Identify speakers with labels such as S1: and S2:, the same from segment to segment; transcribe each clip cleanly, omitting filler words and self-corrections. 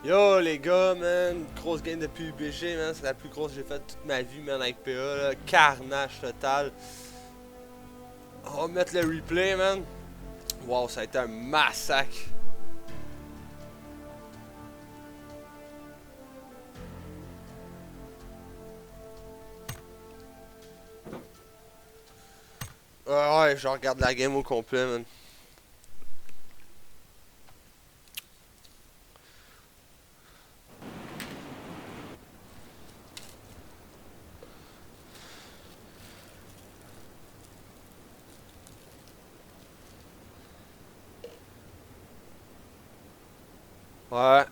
S1: Yo les gars, man, grosse game de PUBG, man, c'est la plus grosse que j'ai faite toute ma vie, man, avec PA, là. Carnage total. On va mettre le replay, man. Wow, ça a été un massacre. Ouais, je regarde la game au complet, man. Ouais.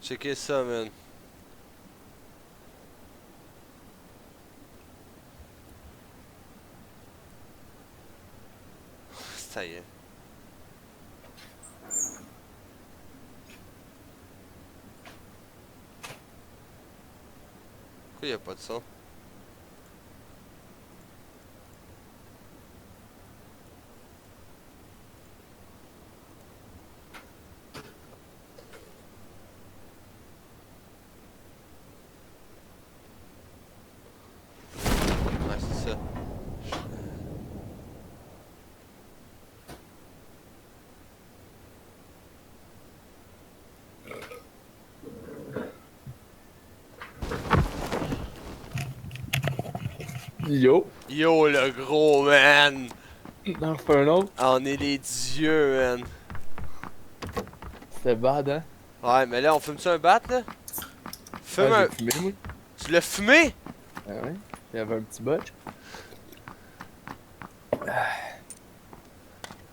S1: Checkez ça, man. Ça y est. Pourquoi y a pas de son? Ouais, c'est ça.
S2: Yo!
S1: Yo, le gros, man!
S2: On refait un autre?
S1: On est les dieux, man.
S2: C'était bad, hein?
S1: Ouais, mais là, on fume-tu un bat, là? Fume
S2: Ah,
S1: un...
S2: j'ai fumé, moi.
S1: Tu l'as fumé?
S2: Ah ouais? Il y avait un petit botch.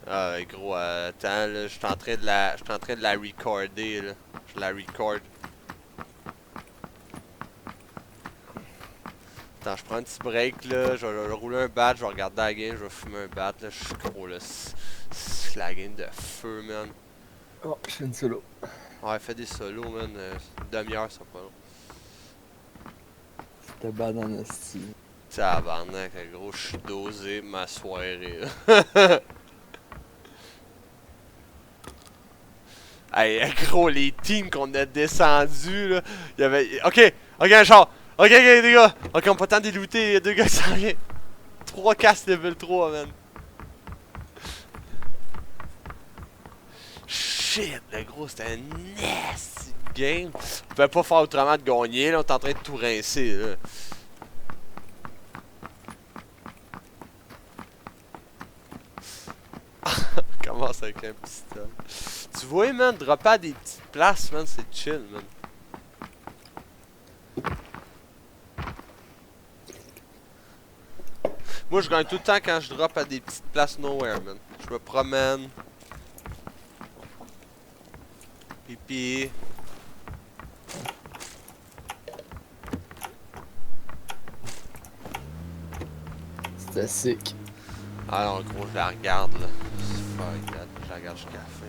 S1: Ah, gros, attends, là, je suis en train de la... Je suis en train de la recorder, là. Je la record. Attends, je prends un petit break, là. Je vais rouler un bat, je vais regarder la game, je vais fumer un bat, là. Je suis gros, là. C'est la game de feu, man.
S2: Oh, je fais une solo.
S1: Ouais, fais des solos, man. Une demi-heure, ça pas long.
S2: C'était bad en esti.
S1: Tabarnak, gros, je suis dosé ma soirée, là. Hey, gros, les teams qu'on a descendus, là. Il y avait. Ok, genre. Ok, les gars. Ok, on peut pas tant délouter, il y a deux gars qui s'en viennent. 3 castes level 3, man. Shit, le gros, c'était un nasty game. On pouvait pas faire autrement de gagner, là. On est en train de tout rincer, là. Commence avec un pistolet. Tu vois, man, dropper à des petites places, man, c'est chill, man. Moi, je gagne tout le temps quand je drop à des petites places nowhere, man. Je me promène. Pipi.
S2: C'était sick.
S1: Ah non, gros, je la regarde, là. Fuck that. Je la regarde jusqu'à la fin.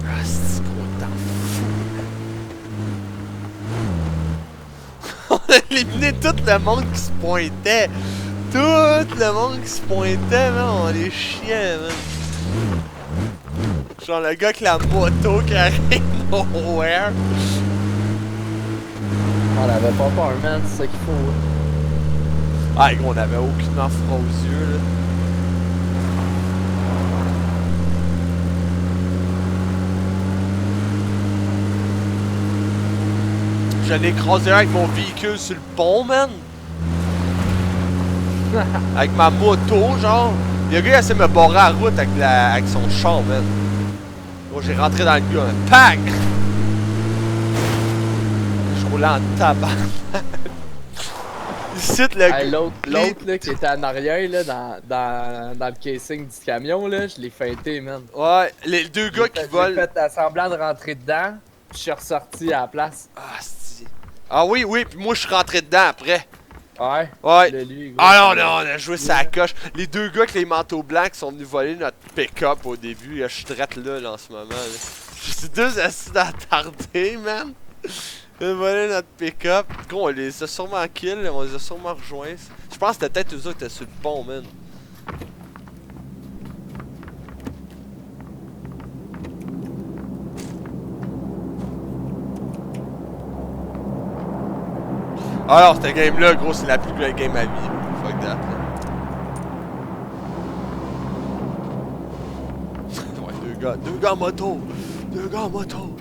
S1: Ah, c'est gros temps fou. On a éliminé tout le monde qui se pointait. Tout le monde qui se pointait, man. On les chiens, man. Genre le gars avec la moto qui arrive nowhere.
S2: On avait pas peur, man, c'est ça qu'il faut.
S1: Ah, gros, on avait aucunement froid aux yeux, là. Je l'ai écrasé avec mon véhicule sur le pont, man. Avec ma moto, genre. Le gars, il essaie de me barrer la route avec son char, man. Bon, j'ai rentré dans le gars, man. Pac! Je roulais en tabac. Ici, le gars.
S2: Hey, l'autre là, qui était en arrière, là, dans le casing du camion, là, je l'ai feinté, man.
S1: Ouais, les deux gars qui volent.
S2: J'ai fait semblant de rentrer dedans, puis je suis ressorti à la place.
S1: Ah, si. Ah oui, puis moi, je suis rentré dedans après.
S2: Ouais.
S1: Ouais.
S2: Lui, gros,
S1: Ah non, non, on a joué sa coche. Les deux gars avec les manteaux blancs qui sont venus voler notre pick-up au début, là, je suis drette là, en ce moment. Là. Je suis deux assis attardés, man. Ils ont volé notre pick-up. Gros, on les a sûrement kill, on les a sûrement rejoints. Je pense que c'était peut-être eux autres qui étaient sur le pont, man. Alors, cette game-là, gros, c'est la plus belle game à vie. Fuck that. Ouais, deux gars en moto. Deux gars en moto.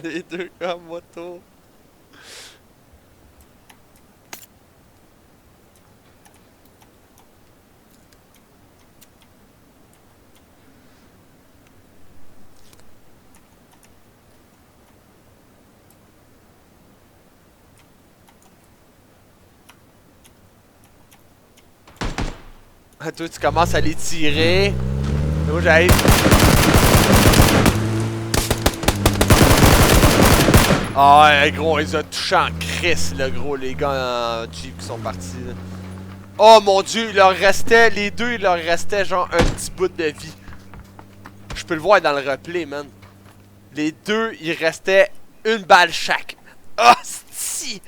S1: Les deux gars en moto. Toi, tu commences à les tirer. Moi, j'arrive. Ah ouais, gros, ils ont touché en crisse, là, gros, les gars en Jeep qui sont partis, là. Oh mon dieu, il leur restait, les deux, il leur restait genre un petit bout de vie. Je peux le voir dans le replay, man. Les deux, il restait une balle chaque. Ah, si!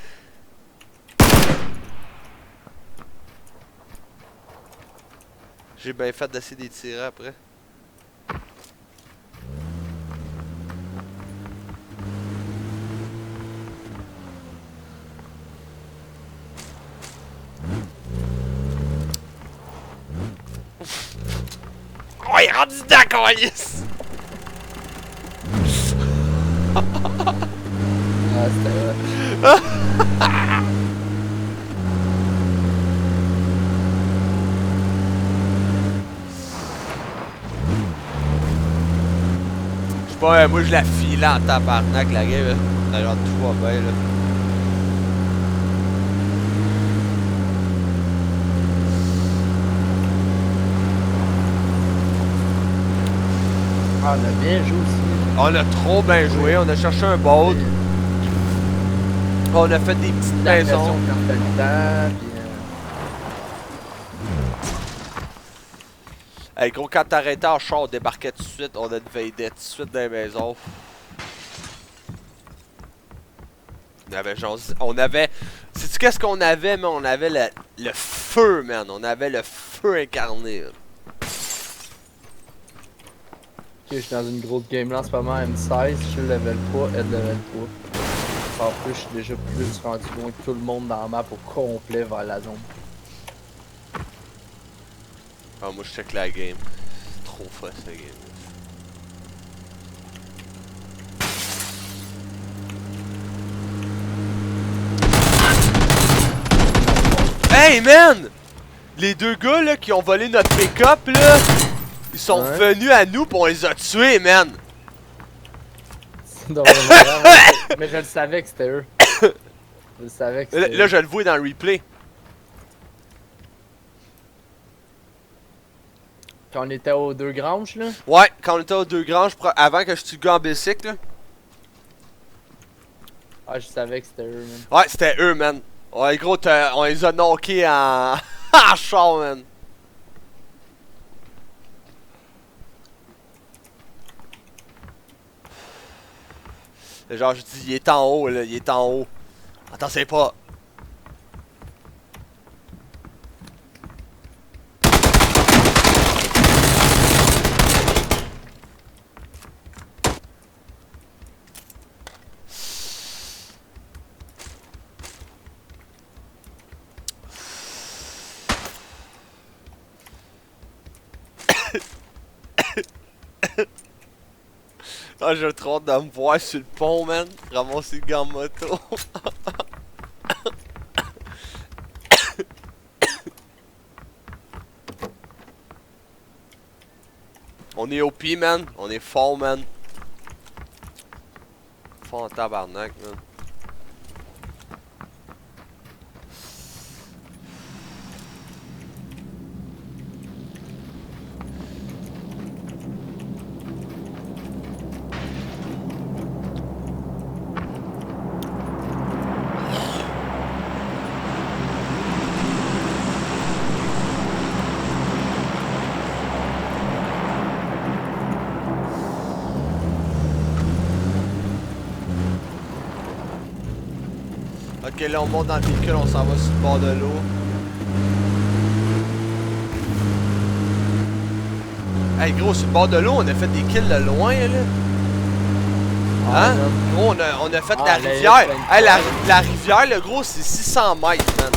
S1: J'ai bien fait d'essayer de les tirer après. Oh, il est rendu d'accord, yes!
S2: Ah, c'était vrai.
S1: Je sais pas, moi je la file en tabarnak la game, là. Alors tout va bien, là.
S2: Ah, on a bien joué aussi.
S1: On a trop bien joué, on a cherché un boat. On a fait des petites maisons.
S2: Quand t'as le temps, puis,
S1: Hey gros, quand t'arrêtais en char, on débarquait tout de suite, on invadait tout de suite dans les maisons. On avait genre... On avait... Sais-tu qu'est-ce qu'on avait, man? On avait le feu, man. On avait le feu incarné, là.
S2: Ok, je suis dans une grosse game là en ce moment, M16, je suis level 3, Ed level 3. En plus, je suis déjà plus rendu loin que tout le monde dans la map au complet vers la zone.
S1: Ah, moi je check la game. C'est trop fort cette game. Hey man! Les deux gars là qui ont volé notre pick-up là, ils sont venus à nous pis on les a tués, man!
S2: Mais je le savais que c'était eux. Je le savais que
S1: Là,
S2: c'était
S1: là je le vois dans le replay.
S2: Quand on était aux deux granges là?
S1: Ouais, quand on était aux deux granges, avant que je tue le gars en bicycle là.
S2: Ah, je savais que c'était eux, man.
S1: Ouais, c'était eux, man. Ouais, gros, on les a knockés en... en char, man. Genre, je dis, il est en haut, là, il est en haut. Attends, c'est pas... Ah, j'ai trop hâte de me voir sur le pont, man. Ramasser le gars en moto. On est OP, man. On est fort, man. Fort en tabarnak, man. Ok, là on monte dans le véhicule, on s'en va sur le bord de l'eau. Hey gros, sur le bord de l'eau, on a fait des kills de loin là. Hein? Gros, on a fait la rivière. Hey, la rivière, le gros, c'est 600 mètres, man.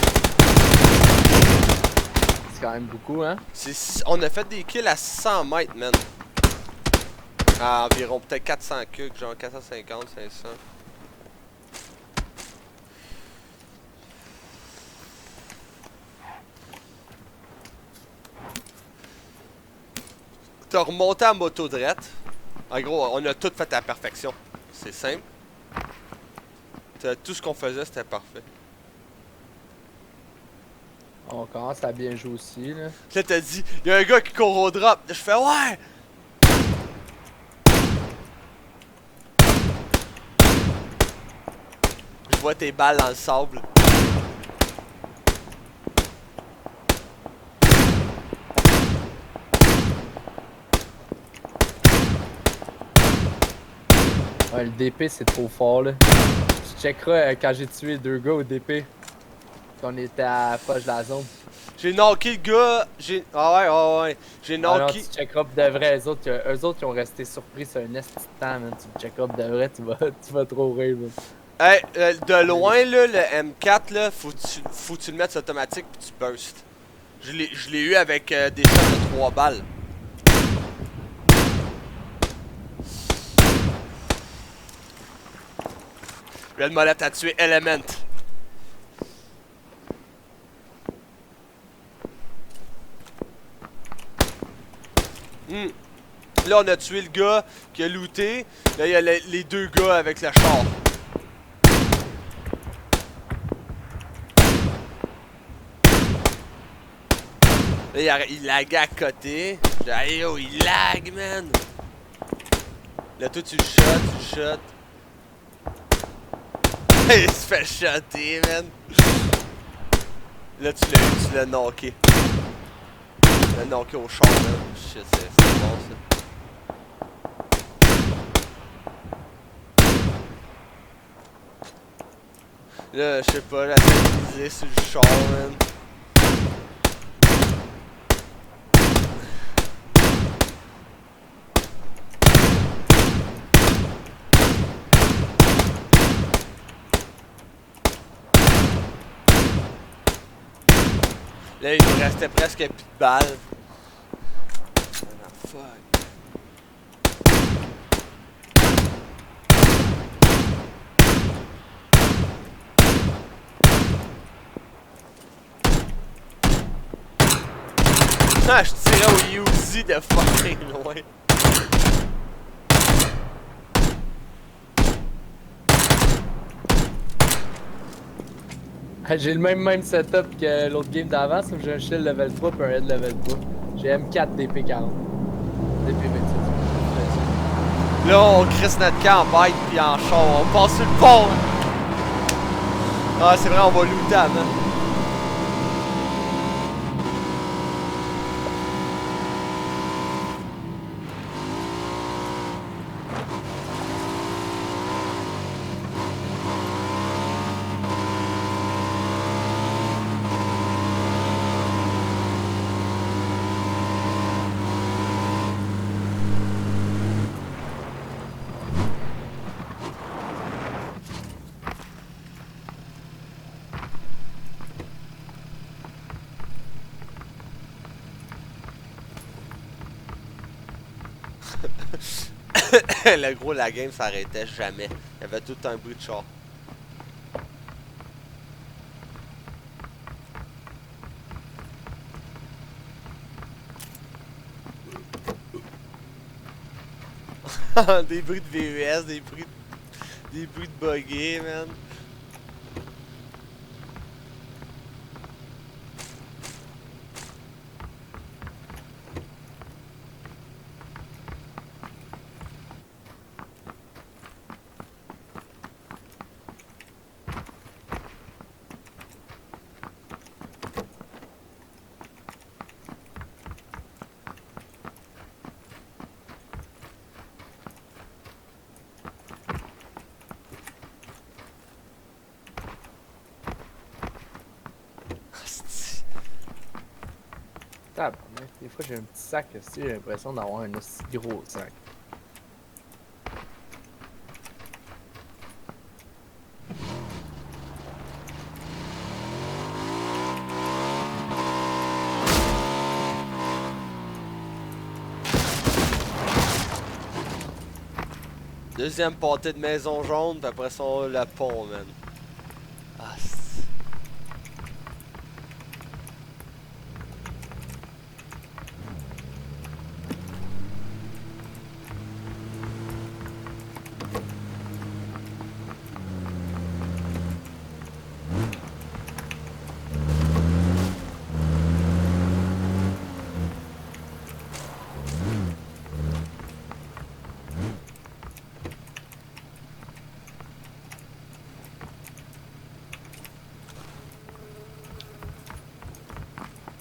S2: C'est quand même beaucoup, hein?
S1: On a fait des kills à 600 mètres, man. À environ peut-être 400 cucs, genre 450, 500. T'as remonté à moto drette. En gros, on a tout fait à la perfection. C'est simple. Tout ce qu'on faisait, c'était parfait.
S2: On commence à bien jouer aussi, là.
S1: Là, t'as dit, y'a un gars qui court au drop. Je fais, ouais! Je vois tes balles dans le sable.
S2: Ouais, le DP c'est trop fort là. Tu checkeras quand j'ai tué 2 gars au DP. Quand on était à la poche de la zone.
S1: J'ai knocké le gars. Ah ouais. J'ai
S2: Ah non,
S1: knocké.
S2: tu checkeras pour de vrai. Eux autres qui ont resté surpris sur un esti de temps, man. Tu le checkeras pour de vrai, tu vas trop rire, man.
S1: Hey, de loin là, le M4 là, faut que tu le mettes automatique puis tu burst. Je l'ai eu avec des shots de 3 balles. Red Molette a tué Element. Là, on a tué le gars qui a looté. Là, il y a les 2 gars avec le char. Là, il lag à côté. Hey yo, il lag, man. Là, toi, tu le shot. Il se fait shotter, man. Là, tu l'as knocké. Tu l'as knocké au char, man. Shit, c'est bon, ça. Là, je sais pas, la tête sur le char, man. Là, il nous restait presque plus de balles. Ah, fuck. Ah, je tirais au Uzi de fucking loin.
S2: J'ai le même setup que l'autre game d'avant, sauf que j'ai un shield level 3 et un head level 3. J'ai M4 DP40. DP26.
S1: Là, on crisse notre camp en bike pis en char. On passe sur le pont. Ah, c'est vrai, on va looter avant. Le gros, la game s'arrêtait jamais. Il y avait tout un bruit de char. Des bruits de VES, des bruits de buggy, man.
S2: Tabarnak, des fois j'ai un petit sac, j'ai l'impression d'avoir un aussi gros sac.
S1: Deuxième pâté de maison jaune, puis après ça, on a le pont, man. Ah, c'est...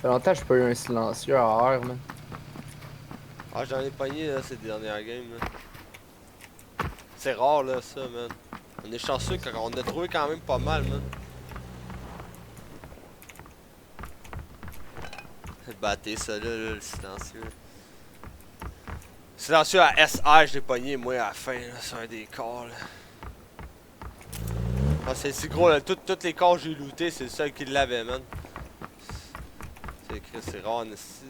S2: Ça fait longtemps que j'ai pas eu un silencieux à heure, man.
S1: Ah, j'en ai pogné, là, ces dernières games, là. C'est rare, là, ça, man. On est chanceux quand on a trouvé quand même pas mal, man. Battez ça, là, le silencieux. Silencieux à SR, je l'ai pogné, moi, à la fin, là, sur un des corps, là. Ah, c'est si gros, là. Toutes les corps que j'ai lootés, c'est le seul qui l'avait, man. C'est rare, ici.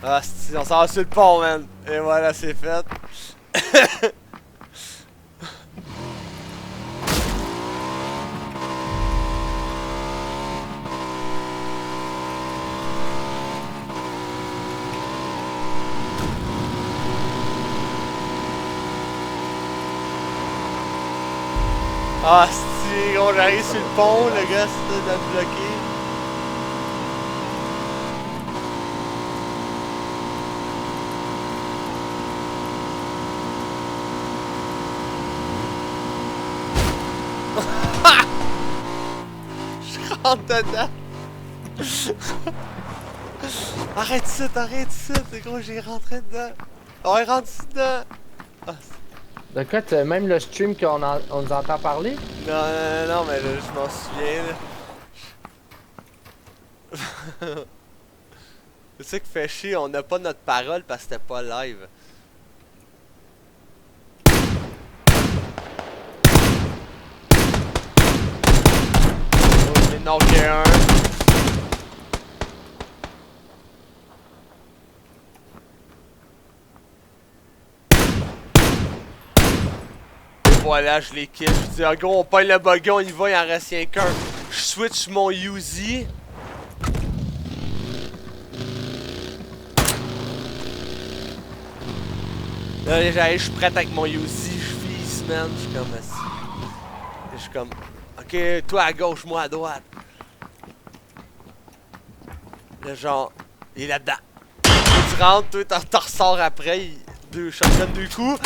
S1: Ah, si, on s'en va sur le pont, man. Et voilà, c'est fait. Ah, si, gros, j'arrive sur le pont, le gars, c'est de bloqué. Je rentre dedans. Arrête ça, gros, j'ai rentré dedans. Oh, il rentre dedans. Ah,
S2: De quoi, même le stream on nous entend parler?
S1: non, mais là, je m'en souviens, là. C'est ça qui fait chier, on n'a pas notre parole parce que c'était pas live. Oh, je vais knocker un. Voilà, je les kill. Je dis, en gros, on pogne le buggy, on y va, il en reste rien qu'un. Je switch mon Uzi. Là, j'arrive, je suis prêt avec mon Uzi, je vise, man. Je suis comme assis. Je suis comme, ok, toi à gauche, moi à droite. Là, genre, il est là-dedans. Tu rentres, toi, t'en ressors après. Deux shotguns, deux coups.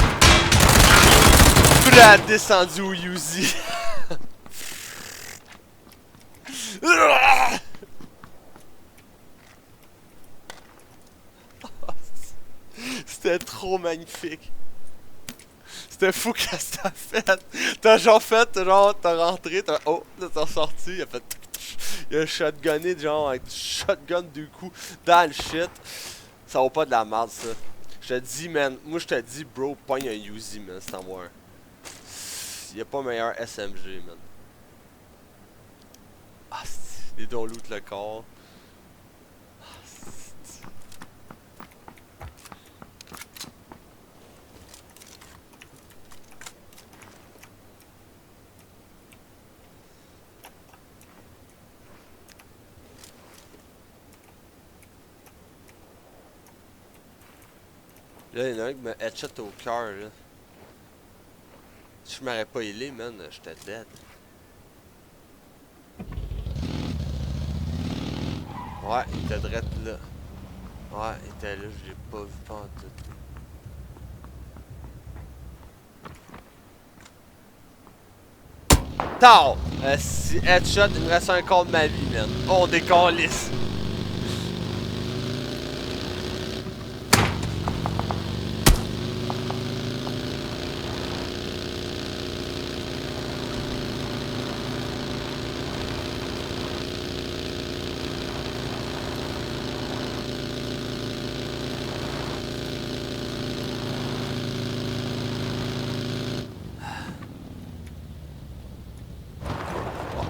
S1: Puis là, descendu au Uzi. C'était trop magnifique. C'était fou qu'est-ce que t'as fait. T'as genre fait, genre, t'as rentré, oh, là t'as sorti, il a fait. Il a shotgunné, genre, avec du shotgun du coup, dans le shit. Ça vaut pas de la merde, ça. Je te dis, man, moi je te dis, bro, pogne un Uzi, man, c'est en moi. Y'a pas meilleur SMG, man. Ah, les dons loot le corps. Là, il y en a un qui me headshot au cœur, là. Si je m'aurais pas healé, man, j'étais dead. Ouais, il était direct là. Ouais, il était là, je l'ai pas vu pantoute. Tao! Si headshot, il me reste un quart de ma vie, man. On décalisse.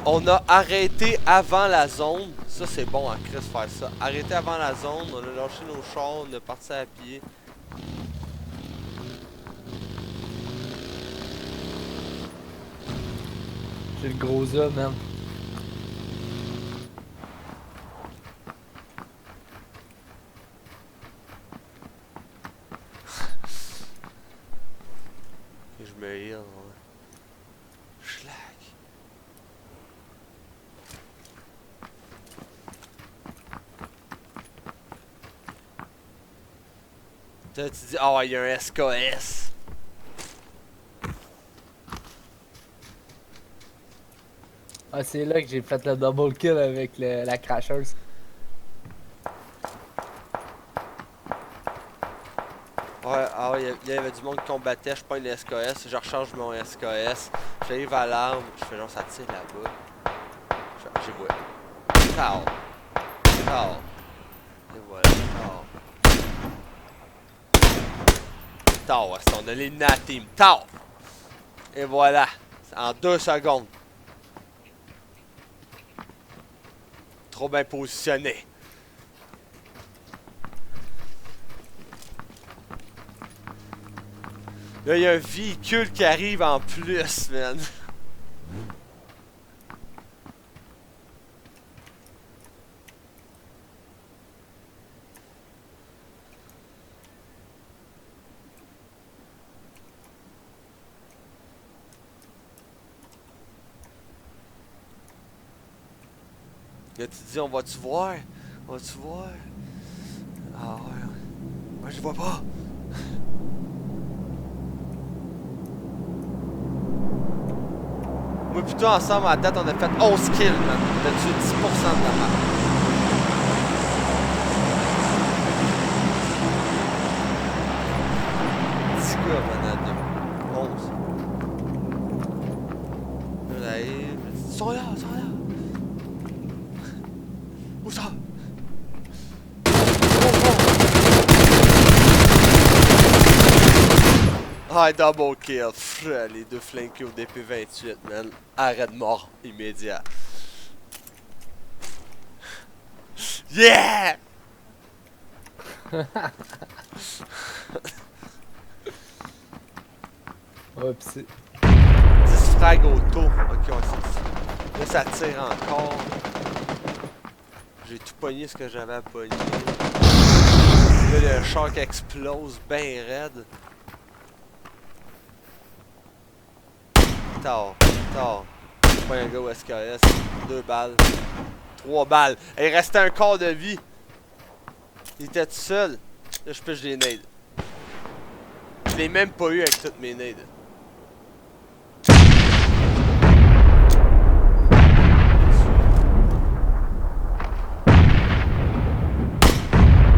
S1: On a arrêté avant la zone. Ça, c'est bon à Chris faire ça. Arrêté avant la zone. On a lâché nos chars. On est parti à pied.
S2: J'ai le gros A, man.
S1: Et je me heal, ouais. Schlag. Tu dis, ah, il y a un SKS.
S2: Ah, c'est là que j'ai fait le double kill avec la crasheuse.
S1: Ouais, ah ouais, il y avait du monde qui combattait, je prends une SKS, je recharge mon SKS, j'arrive à l'arme, je fais genre ça tire là-bas. J'ai vu. Tao. Tao. Et voilà, Tao. Tao, on a éliminé la team. Tao! Et voilà, en 2 secondes. Trop bien positionné. Là, il y a un véhicule qui arrive en plus, man. Là, tu te dis, on va-tu voir? On va-tu voir? Ah ouais. Moi, je vois pas. Moi, plutôt ensemble, à date, on a fait 11 kills, man. On a tué 10% de la map. C'est quoi, man, 11. Là, ils sont là, ils sont là. Où ça? Ah, double kill. Pff, les deux flanqués au DP28, man. Arrêt de mort immédiat. Yeah!
S2: Ouais, pis c'est.
S1: 10 frags auto. Ok, on sait. Là, ça tire encore. J'ai tout pogné ce que j'avais à pogner. Là, le shark explose bien raide. Tard, tard. Pas un gars au SKS. 2 balles. 3 balles. Et il restait un quart de vie. Il était tout seul. Là, je pêche des nades. Je l'ai même pas eu avec toutes mes nades.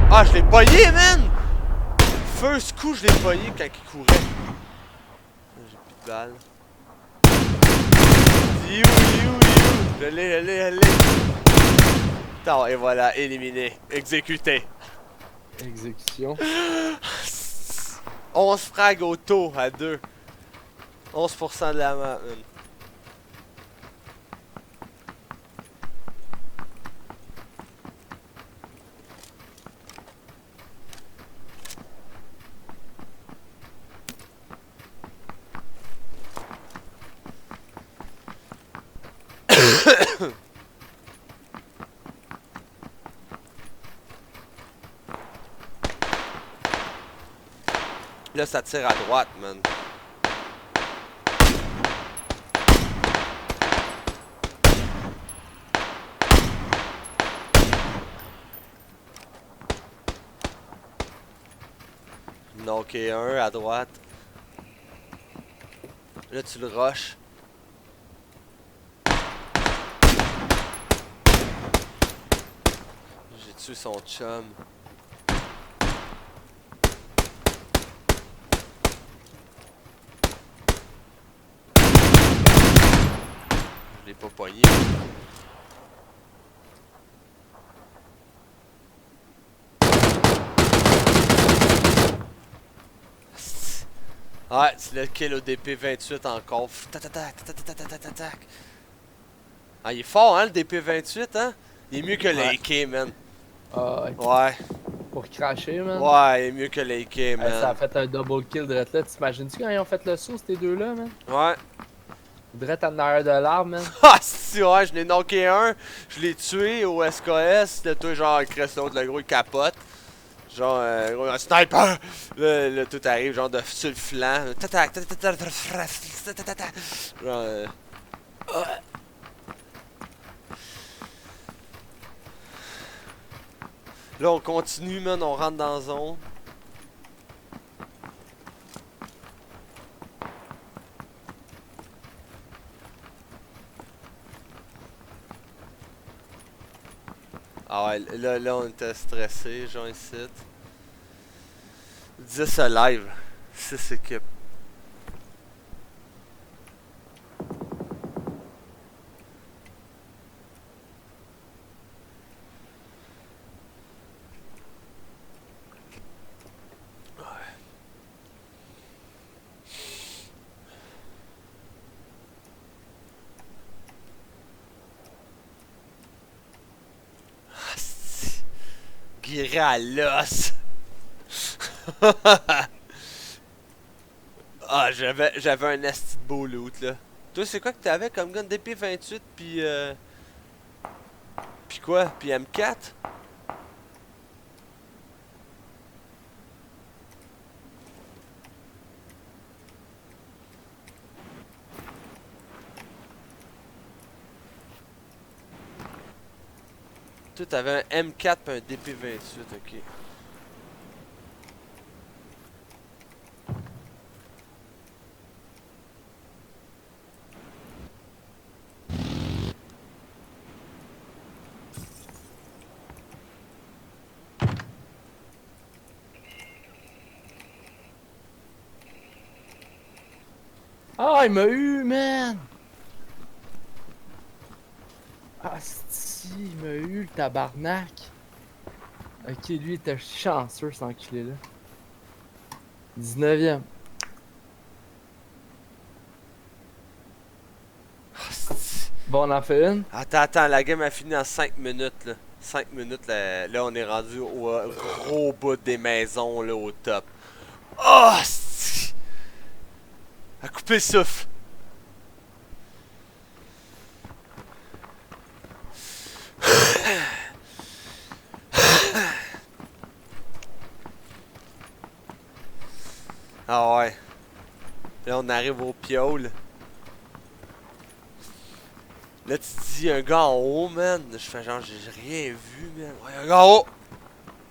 S1: Ah, je l'ai pogné, man! First coup, je l'ai pogné quand il courait. J'ai plus de balles. You. Je l'ai. Attends, et voilà, éliminé. Exécuté.
S2: Exécution.
S1: 11 frags auto à 2. 11% de la map, man. Là, ça tire à droite, man. Non, ok, un à droite. Là, tu le rushes. J'ai tué son chum. Je l'ai pas pogné. Ouais, c'est le kill au DP28 encore. Tac. Ah, il est fort, hein, le DP28, hein? Il est mieux que
S2: Ouais.
S1: l'AK, man.
S2: Ah,
S1: Ouais.
S2: pour cracher, man.
S1: Ouais, il est mieux que l'AK,
S2: Ça a
S1: man.
S2: fait un double kill direct là. T'imagines-tu quand ils ont fait le saut, ces deux-là, man?
S1: Ouais.
S2: Direct en arrière de l'arbre, man.
S1: Ah, si, ouais, je l'ai knocké un. Je l'ai tué au SKS. Le toi, genre, il crée l'autre, le gros, il capote. Genre, gros, un sniper! Là, tout arrive, genre, sur le flanc. Tatac, tatac, tatac. Genre, là, on continue, man, on rentre dans la zone. Ah ouais, là, on était stressé, genre ici. 10 live, 6 équipes. Guiré à l'os. Ah, j'avais un asti de beau loot, là. Toi, c'est quoi que t'avais comme gun DP28 puis puis quoi? Puis M4? Toi, t'avais un M4 puis un DP28, ok.
S2: Ah, il m'a eu, man! Ah, si, il m'a eu, le tabarnak! Ok, lui, il était chanceux, cet enculé-là. 19e. Bon, on en fait une?
S1: Attends, la game a fini en 5 minutes, là. 5 minutes, là on est rendu au gros bout des maisons, là, au top. Oh, asti! À couper le souffle. Ah ouais. Là, on arrive au piole. Là, tu te dis, un gars en haut, man. Je fais genre, j'ai rien vu, man. Ouais, un gars en haut.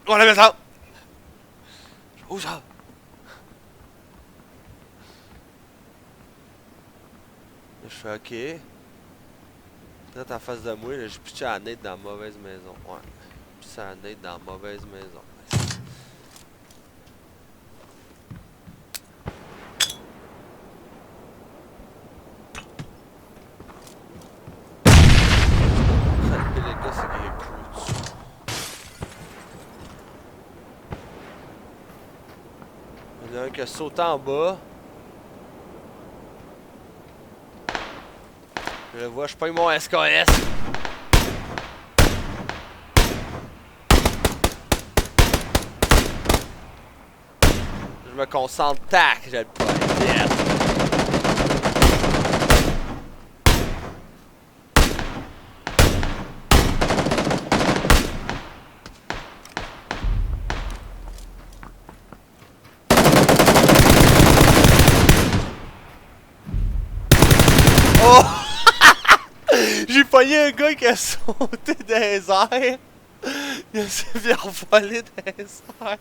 S1: On la met ça. Où ça? Là, je fais ok. Là, en face de moi, là, j'ai pitché la nade dans la mauvaise maison. Ouais. Puis ça la nade dans la mauvaise maison. Les gars, c'est qu'il est cool dessus. Il y en a un qui a sauté en bas. Je le vois, je pogne mon SKS. Je me concentre, tac, j'ai le pogne. Yes. Oh! J'ai pogné un gars qui a sauté dans les airs. Il s'est bien envolé dans les airs.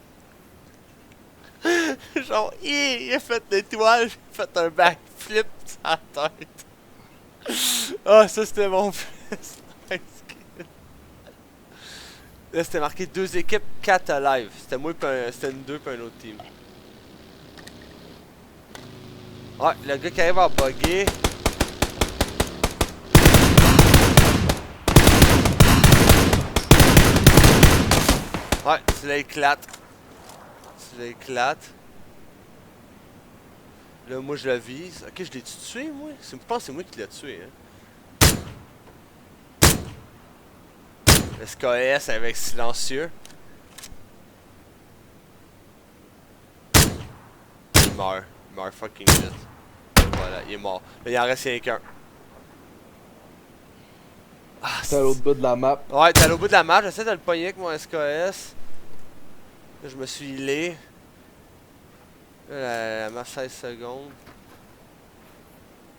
S1: Genre, il a fait l'étoile, j'ai fait un backflip sur la tête. Ah, ça c'était mon plus nice kill. Là, c'était marqué 2 équipes, 4 alive. C'était moi, c'était une 2 puis un autre team. Ouais, le gars qui arrive à bugger. Ouais, tu l'éclates. Tu l'éclates. Là, moi, je le vise. Ok, je l'ai-tu tué, moi? Je pense que c'est moi qui l'ai tué, hein. SKS avec silencieux. Il meurt fucking vite. Voilà, il est mort. Là, il en reste rien qu'un. Ah,
S2: C'est à l'autre bout de la map.
S1: ouais, t'es allé au bout de la map, j'essaie de le pogner avec mon SKS. Là, je me suis healé. Là, la map 16 secondes.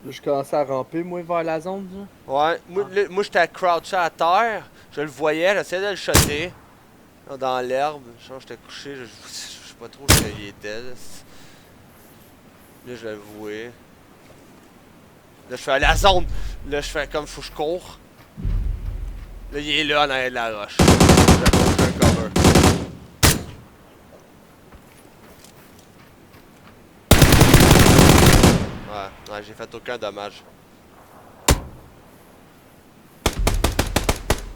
S2: Là, je commençais à ramper, moi, vers la zone, là.
S1: Ouais, moi j'étais crouché à terre. Je le voyais, j'essayais de le shotter. Là, dans l'herbe. Je pense que j'étais couché, je sais pas trop où il était. Là, je le voyais. Là, je fais à la zone. Là, je fais comme faut que je cours. Là, il est là en arrière de la roche. J'ai un cover. Ouais, j'ai fait aucun dommage.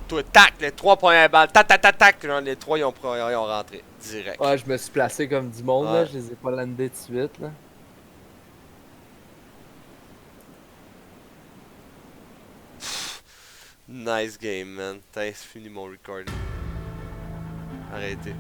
S1: Toi, tac, les 3 premières balles. Tac, tac, tac, tac. Genre, les 3 ils ont rentré. Direct.
S2: Ouais, je me suis placé comme du monde, là.
S1: Ouais.
S2: Je les ai pas landés de suite, là.
S1: Nice game, man. T'as fini mon recording. Arrêtez.